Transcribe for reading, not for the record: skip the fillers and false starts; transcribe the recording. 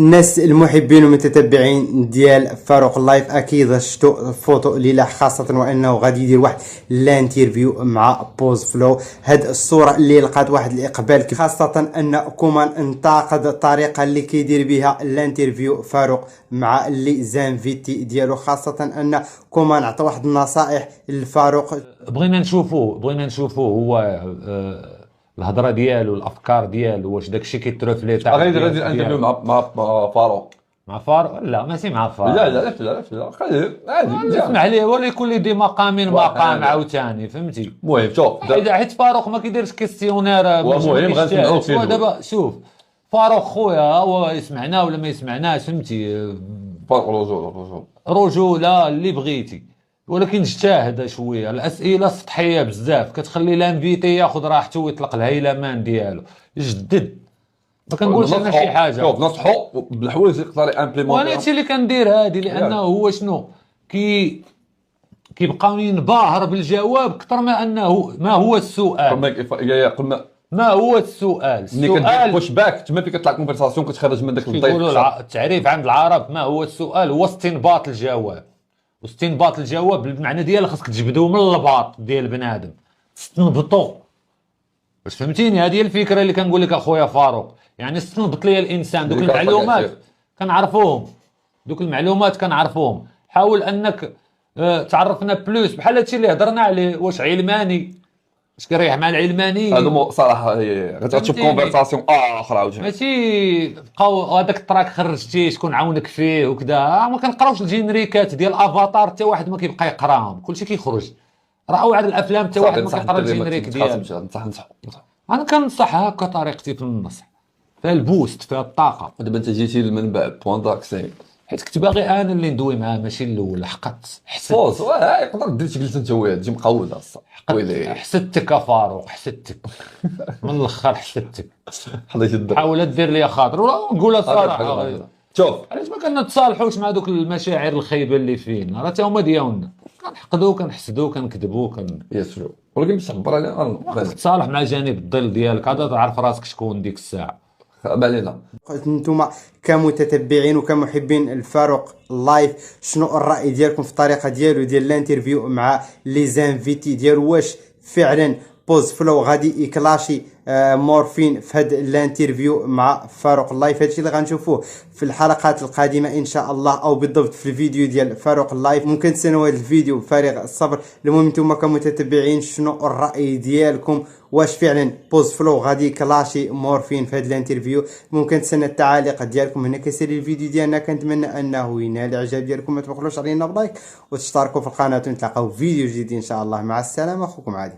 الناس المحبين والمتتبعين ديال فاروق لايف اكيد شفتوا الفوتو اللي خاصه وانه غادي يدير واحد لانترفيو مع بوز فلو. هاد الصوره اللي لقات واحد الاقبال خاصه ان كومان انتقد الطريقه اللي كيدير بها لانترفيو فاروق مع لي زانفيتي ديالو، خاصه ان كومان عطى واحد النصائح لفاروق. بغينا نشوفوا هو الهضره ديالو، الافكار ديالو، واش داكشي كيترفليتا غادي الانترفيو مع فاروق. مع فاروق؟ لا ماشي مع فاروق. لا خليه عادي اسمح ليه، ولا يكون لي دي مقامين مقام عاوتاني، فهمتي؟ المهم شوف حيت فاروق ما كيديرش كيستيونير. المهم غنسمعوك فيه دابا شوف فاروق خويا، هو يسمعنا ولا ما يسمعناش، فهمتي؟ فاروق رجوله اللي بغيتي، ولكن اجتهد شويه. الاسئله سطحيه بزاف، كتخلي لانفيتي ياخذ راحته ويطلق الهيلمان ديالو، يجدد. ما كنقولش انا شي حاجه، شوف نصحو بالحوايج اللي يقدر امبليمونطي. وانا هادشي اللي كندير هادي، لانه هو شنو كيبقاو ينبهر بالجواب اكثر ما هو السؤال. قلنا ما هو السؤال؟ ملي كدير بوش باك تما فين كتطلع كونفرساسيون كتخرج من داك الضيف. كيقولوا التعريف عند العرب ما هو السؤال هو استنباط الجواب، واستنباط الجواب بالمعنى ديالها خاصك تجبدو من الباط ديال بنادم، تستنبطو. واش فهمتيني؟ هذه هي الفكره اللي كنقول لك اخويا فاروق، يعني استنبط لي الانسان دوك المعلومات كنعرفوهم. حاول انك تعرفنا بلوس، بحال هادشي اللي هضرنا عليه. واش علماني؟ واش كيريح مع العلماني؟ هادو صراحه غتشوف كونفرساسيون اخرى عاوتاني، ماشي بقاو هذاك التراك خرجتيه شكون عاونك فيه وكذا. ما كنقراوش الجينيريكات ديال افاتار، حتى واحد ما كيبقى يقراهم، كلشي كيخرج. راهو على الافلام حتى واحد ما كيقرا الجينيريك ديالو. نصح انا كنصح هكا طريقتي في النصح، فيها البوست، فيها الطاقه. دابا انت جيتي للمنبع بوان داكسي، حيت كنت باغي انا اللي ندوي معاه ماشي الاول. حقت حسدت فوز يقدر دير شي جلسه انت وياه تجي مقوده الصح. حسدتك فاروق، حسدتك من الاخر، حسدتك. حضيت الدر، حاول دير لي خاطر ولا نقولها الصراحه. شوف علاش ما كنتصالحوش مع دوك المشاعر الخايبه اللي فينا؟ راه تا هما ديالنا، كنحقدو كنحسدو كنكذبو ياسر، ولكن باش تعبر عليها تصالح مع جانب الظل ديالك، هذا تعرف راسك شكون ديك الساعه. علينا انتم كمتتبعين وكمحبين الفاروق لايف، شنو الراي ديالكم في الطريقه ديالو ديال الانترفيو مع لي زانفيتي ديالو؟ واش فعلا بوز فلو غادي يكلاشي مورفين في هذا الانترفيو مع فاروق لايف؟ هادشي اللي غنشوفوه في الحلقات القادمه ان شاء الله، او بالضبط في الفيديو ديال فاروق لايف. ممكن تستناو هذا الفيديو بفارغ الصبر. المهم نتوما كمتتبعين شنو الراي ديالكم؟ واش فعلا بوز فلو غادي يكلاشي مورفين في هذا الانترفيو؟ ممكن تسنى التعاليق ديالكم هنا كيسير الفيديو ديالنا. كنتمنى انه ينال الاعجاب ديالكم. ما تبخلوش علينا بلايك وتشتركوا في القناه، ونتلاقاو في فيديو جديد ان شاء الله. مع السلامه، اخوكم عادل.